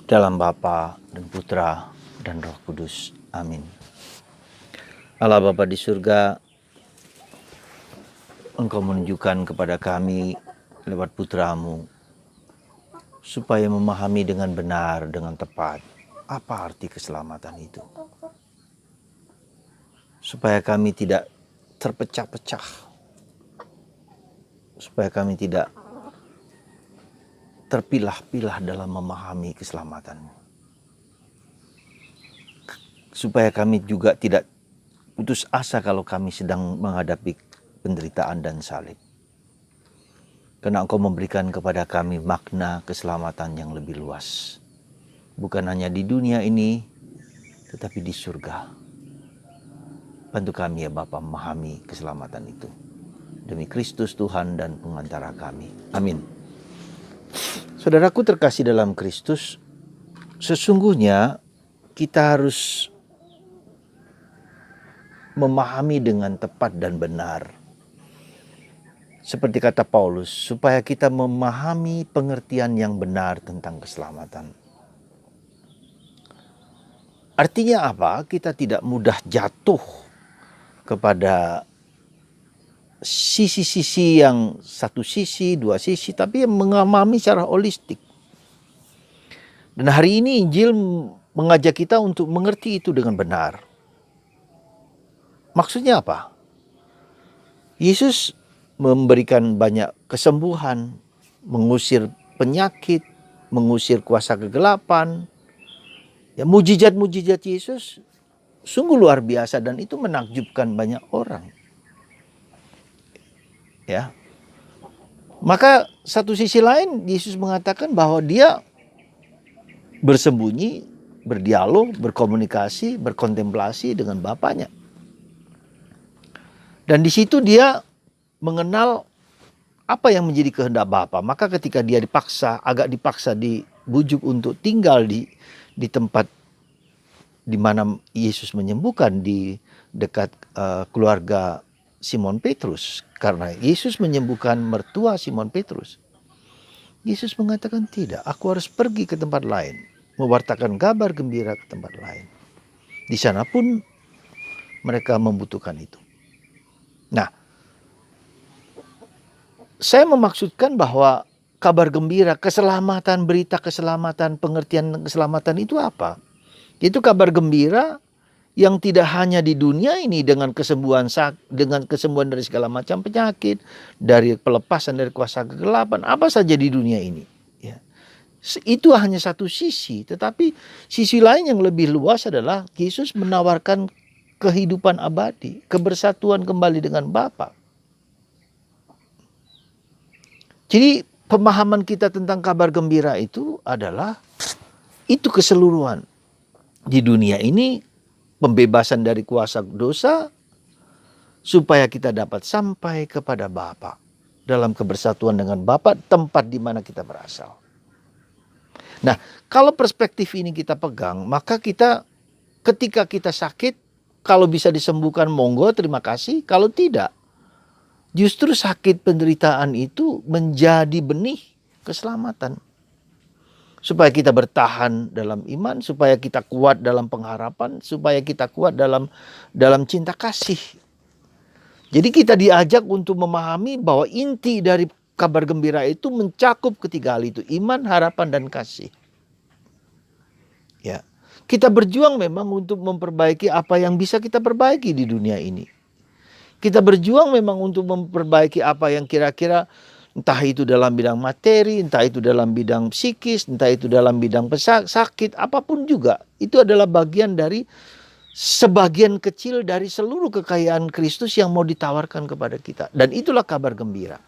Dalam Bapa dan Putra dan Roh Kudus. Amin. Allah Bapa di surga, Engkau menunjukkan kepada kami lewat Putramu supaya memahami dengan benar, dengan tepat apa arti keselamatan itu. Supaya kami tidak terpecah-pecah. Supaya kami tidak terpilah-pilah dalam memahami keselamatan. Supaya kami juga tidak putus asa kalau kami sedang menghadapi penderitaan dan salib. Karena Engkau memberikan kepada kami makna keselamatan yang lebih luas. Bukan hanya di dunia ini, tetapi di surga. Bantu kami ya Bapa memahami keselamatan itu. Demi Kristus Tuhan dan pengantara kami. Amin. Saudaraku terkasih dalam Kristus, sesungguhnya kita harus memahami dengan tepat dan benar. Seperti kata Paulus, supaya kita memahami pengertian yang benar tentang keselamatan. Artinya apa? Kita tidak mudah jatuh kepada sisi-sisi yang satu sisi, dua sisi, tapi yang mengamami secara holistik. Dan hari ini Injil mengajak kita untuk mengerti itu dengan benar. Maksudnya apa? Yesus memberikan banyak kesembuhan, mengusir penyakit, mengusir kuasa kegelapan. Ya, mujizat-mujizat Yesus sungguh luar biasa dan itu menakjubkan banyak orang. Ya. Maka satu sisi lain Yesus mengatakan bahwa dia bersembunyi, berdialog, berkomunikasi, berkontemplasi dengan Bapaknya. Dan di situ dia mengenal apa yang menjadi kehendak Bapa. Maka ketika dia agak dipaksa dibujuk untuk tinggal di tempat di mana Yesus menyembuhkan di dekat keluarga Simon Petrus. Karena Yesus menyembuhkan mertua Simon Petrus. Yesus mengatakan tidak, aku harus pergi ke tempat lain. Mewartakan kabar gembira ke tempat lain. Di sana pun mereka membutuhkan itu. Nah, saya memaksudkan bahwa kabar gembira, keselamatan, berita keselamatan, pengertian keselamatan itu apa? Itu kabar gembira yang tidak hanya di dunia ini dengan kesembuhan dari segala macam penyakit, dari pelepasan dari kuasa kegelapan, apa saja di dunia ini. Ya. Itu hanya satu sisi, tetapi sisi lain yang lebih luas adalah Yesus menawarkan kehidupan abadi, kebersatuan kembali dengan Bapa. Jadi pemahaman kita tentang kabar gembira itu adalah itu keseluruhan. Di dunia ini pembebasan dari kuasa dosa supaya kita dapat sampai kepada Bapa dalam kebersatuan dengan Bapa, tempat di mana kita berasal. Nah, kalau perspektif ini kita pegang, maka kita ketika kita sakit, kalau bisa disembuhkan monggo terima kasih, kalau tidak justru sakit penderitaan itu menjadi benih keselamatan. Supaya kita bertahan dalam iman, supaya kita kuat dalam pengharapan, supaya kita kuat dalam cinta kasih. Jadi kita diajak untuk memahami bahwa inti dari kabar gembira itu mencakup ketiga hal itu, iman, harapan, dan kasih. Ya, kita berjuang memang untuk memperbaiki apa yang bisa kita perbaiki di dunia ini. Kita berjuang memang untuk memperbaiki apa yang kira-kira entah itu dalam bidang materi, entah itu dalam bidang psikis, entah itu dalam bidang sakit, apapun juga. Itu adalah bagian dari sebagian kecil dari seluruh kekayaan Kristus yang mau ditawarkan kepada kita. Dan itulah kabar gembira.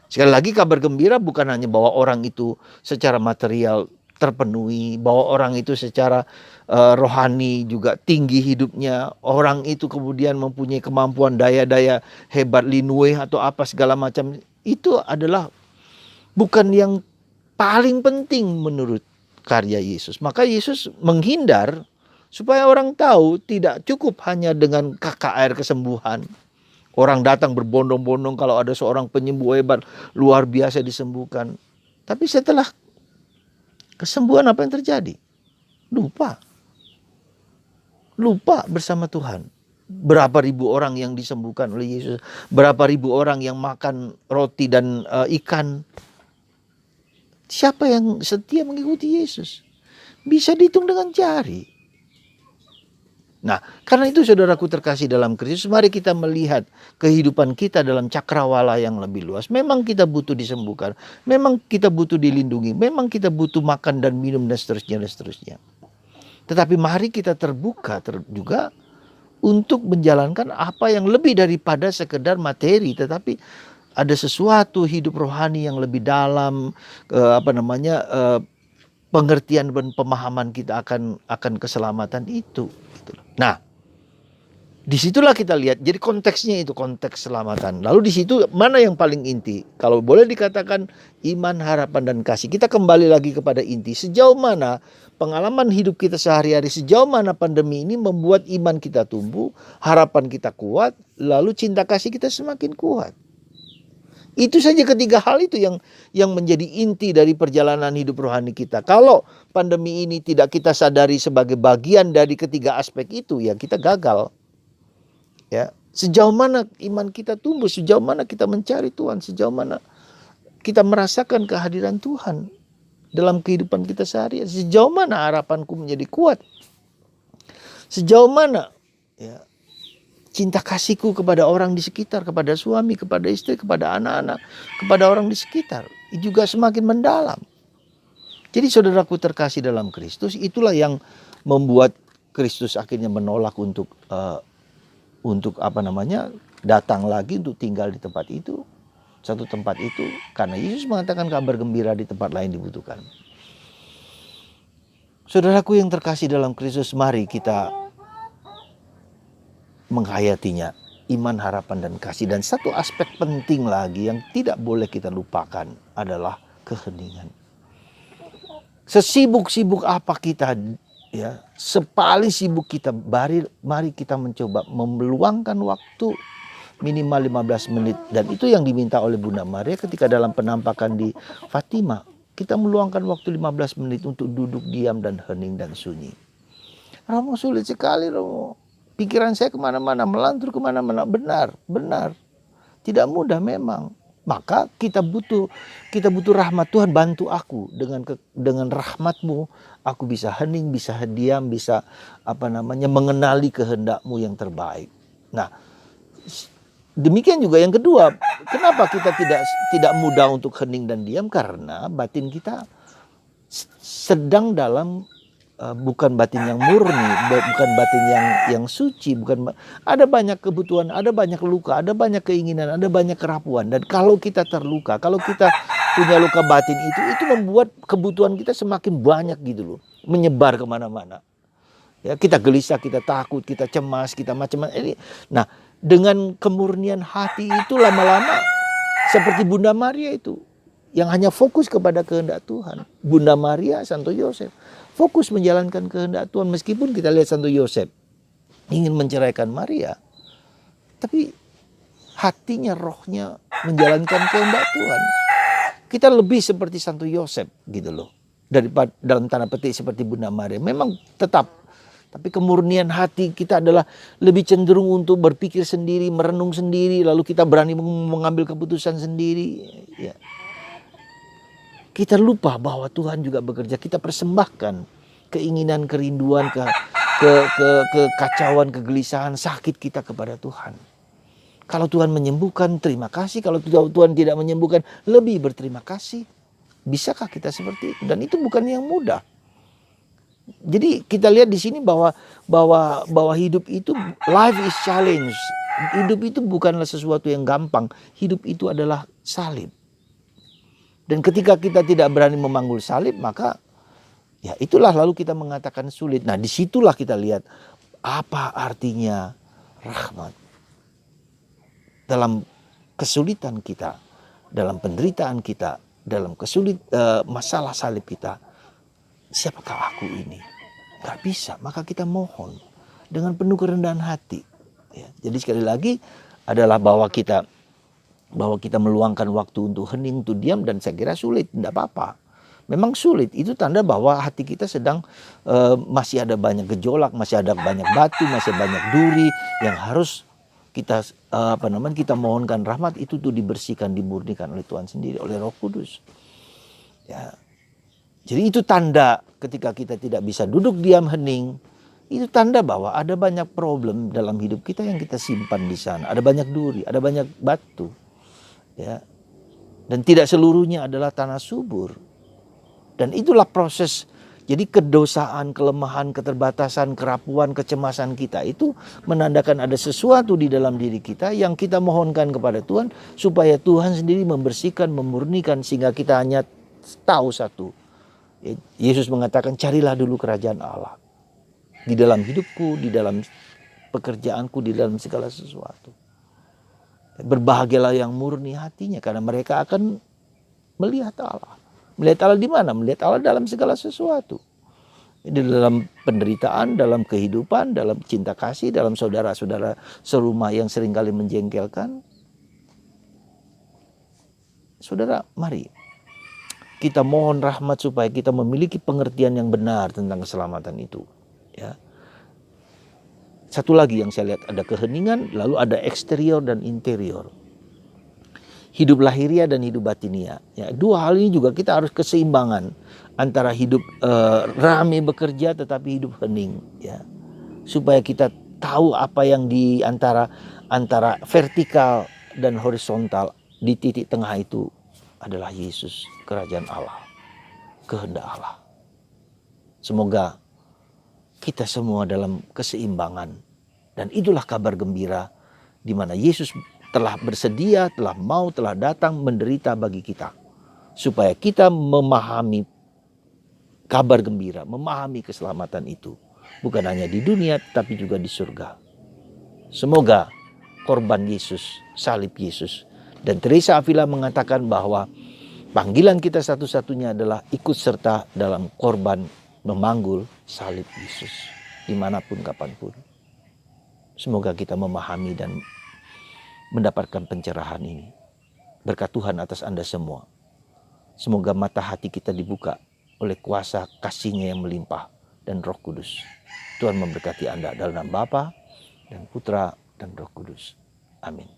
Sekali lagi kabar gembira bukan hanya bahwa orang itu secara material terpenuhi, bahwa orang itu secara rohani juga tinggi hidupnya, orang itu kemudian mempunyai kemampuan daya-daya hebat linue atau apa segala macam. Itu adalah bukan yang paling penting menurut karya Yesus. Maka Yesus menghindar supaya orang tahu tidak cukup hanya dengan KKR kesembuhan. Orang datang berbondong-bondong kalau ada seorang penyembuh hebat luar biasa disembuhkan. Tapi setelah Kesembuhan apa yang terjadi? Lupa bersama Tuhan. Berapa ribu orang yang disembuhkan oleh Yesus, berapa ribu orang yang makan roti dan ikan. Siapa yang setia mengikuti Yesus? Bisa dihitung dengan jari. Nah, karena itu saudaraku terkasih dalam Kristus, mari kita melihat kehidupan kita dalam cakrawala yang lebih luas. Memang kita butuh disembuhkan, memang kita butuh dilindungi, memang kita butuh makan dan minum dan seterusnya dan seterusnya. Tetapi mari kita terbuka juga untuk menjalankan apa yang lebih daripada sekedar materi, tetapi ada sesuatu hidup rohani yang lebih dalam, pengertian dan pemahaman kita akan keselamatan itu. Nah, disitulah kita lihat. Jadi konteksnya itu konteks keselamatan. Lalu di situ mana yang paling inti? Kalau boleh dikatakan iman, harapan, dan kasih. Kita kembali lagi kepada inti. Sejauh mana pengalaman hidup kita sehari-hari, sejauh mana pandemi ini membuat iman kita tumbuh, harapan kita kuat, lalu cinta kasih kita semakin kuat. Itu saja ketiga hal itu yang menjadi inti dari perjalanan hidup rohani kita. Kalau pandemi ini tidak kita sadari sebagai bagian dari ketiga aspek itu, ya kita gagal. Ya, sejauh mana iman kita tumbuh, sejauh mana kita mencari Tuhan, sejauh mana kita merasakan kehadiran Tuhan dalam kehidupan kita sehari-hari, sejauh mana harapanku menjadi kuat, sejauh mana ya cinta kasihku kepada orang di sekitar, kepada suami, kepada istri, kepada anak-anak, kepada orang di sekitar juga semakin mendalam. Jadi saudaraku terkasih dalam Kristus, itulah yang membuat Kristus akhirnya menolak untuk datang lagi untuk tinggal di tempat itu, satu tempat itu, karena Yesus mengatakan kabar gembira di tempat lain dibutuhkan. Saudaraku yang terkasih dalam Kristus, mari kita menghayatinya, iman, harapan, dan kasih. Dan satu aspek penting lagi yang tidak boleh kita lupakan adalah keheningan. Sesibuk-sibuk apa kita, ya, sepaling sibuk kita, mari kita mencoba meluangkan waktu minimal 15 menit. Dan itu yang diminta oleh Bunda Maria ketika dalam penampakan di Fatima. Kita meluangkan waktu 15 menit untuk duduk diam dan hening dan sunyi. Romo, sulit sekali Romo. Pikiran saya kemana-mana, melantur kemana-mana. Benar. Tidak mudah memang. Maka kita butuh rahmat Tuhan. Bantu aku dengan rahmat-Mu, aku bisa hening, bisa diam, bisa mengenali kehendak-Mu yang terbaik. Nah, demikian juga yang kedua. Kenapa kita tidak mudah untuk hening dan diam? Karena batin kita sedang dalam bukan batin yang murni, bukan batin yang suci, ada banyak kebutuhan, ada banyak luka, ada banyak keinginan, ada banyak kerapuan. Dan kalau kita terluka, kalau kita punya luka batin itu membuat kebutuhan kita semakin banyak gitu loh, menyebar kemana-mana. Ya, kita gelisah, kita takut, kita cemas, kita macam-macam. Nah, dengan kemurnian hati itu lama-lama seperti Bunda Maria itu, yang hanya fokus kepada kehendak Tuhan. Bunda Maria, Santo Yosef, fokus menjalankan kehendak Tuhan. Meskipun kita lihat Santo Yosef ingin menceraikan Maria, tapi hatinya, rohnya menjalankan kehendak Tuhan. Kita lebih seperti Santo Yosef gitu loh, daripada dalam tanda petik seperti Bunda Maria. Memang tapi kemurnian hati kita adalah lebih cenderung untuk berpikir sendiri, merenung sendiri, lalu kita berani mengambil keputusan sendiri. Ya. Kita lupa bahwa Tuhan juga bekerja. Kita persembahkan keinginan, kerinduan, kekacauan, kegelisahan, sakit kita kepada Tuhan. Kalau Tuhan menyembuhkan, terima kasih. Kalau Tuhan tidak menyembuhkan, lebih berterima kasih. Bisakah kita seperti itu? Dan itu bukan yang mudah. Jadi kita lihat di sini bahwa hidup itu, life is challenge. Hidup itu bukanlah sesuatu yang gampang. Hidup itu adalah salib. Dan ketika kita tidak berani memanggul salib, maka ya itulah lalu kita mengatakan sulit. Nah, disitulah kita lihat apa artinya rahmat. Dalam kesulitan kita, dalam penderitaan kita, dalam masalah salib kita, siapakah aku ini? Gak bisa, maka kita mohon dengan penuh kerendahan hati. Ya, jadi sekali lagi adalah bahwa kita meluangkan waktu untuk hening, untuk diam, dan saya kira sulit, tidak apa-apa. memang sulit. Itu tanda bahwa hati kita sedang masih ada banyak gejolak, masih ada banyak batu, masih banyak duri yang harus kita kita mohonkan rahmat itu tuh dibersihkan, dimurnikan oleh Tuhan sendiri, oleh Roh Kudus. Ya. Jadi itu tanda ketika kita tidak bisa duduk diam hening, itu tanda bahwa ada banyak problem dalam hidup kita yang kita simpan di sana. Ada banyak duri, ada banyak batu. Ya. Dan tidak seluruhnya adalah tanah subur. Dan itulah proses. Jadi kedosaan, kelemahan, keterbatasan, kerapuan, kecemasan kita itu menandakan ada sesuatu di dalam diri kita yang kita mohonkan kepada Tuhan supaya Tuhan sendiri membersihkan, memurnikan sehingga kita hanya tahu satu. Yesus mengatakan carilah dulu kerajaan Allah. Di dalam hidupku, di dalam pekerjaanku, di dalam segala sesuatu. Berbahagialah yang murni hatinya karena mereka akan melihat Allah. Melihat Allah di mana? Melihat Allah dalam segala sesuatu. Di dalam penderitaan, dalam kehidupan, dalam cinta kasih, dalam saudara-saudara serumah yang seringkali menjengkelkan. Saudara, mari kita mohon rahmat supaya kita memiliki pengertian yang benar tentang keselamatan itu. Ya. Satu lagi yang saya lihat, ada keheningan, lalu ada eksterior dan interior. Hidup lahiria dan hidup batinia. Ya, dua hal ini juga kita harus keseimbangan antara hidup rame bekerja tetapi hidup hening. Ya, supaya kita tahu apa yang di antara vertikal dan horizontal, di titik tengah itu adalah Yesus, kerajaan Allah, kehendak Allah. Semoga kita semua dalam keseimbangan. Dan itulah kabar gembira di mana Yesus telah bersedia, telah mau, telah datang menderita bagi kita. Supaya kita memahami kabar gembira, memahami keselamatan itu. Bukan hanya di dunia, tapi juga di surga. Semoga korban Yesus, salib Yesus. Dan Teresa Avila mengatakan bahwa panggilan kita satu-satunya adalah ikut serta dalam korban memanggul salib Yesus. Dimanapun, kapanpun. Semoga kita memahami dan mendapatkan pencerahan ini. Berkat Tuhan atas Anda semua. Semoga mata hati kita dibuka oleh kuasa kasih-Nya yang melimpah dan Roh Kudus. Tuhan memberkati Anda dalam nama Bapa dan Putra dan Roh Kudus. Amin.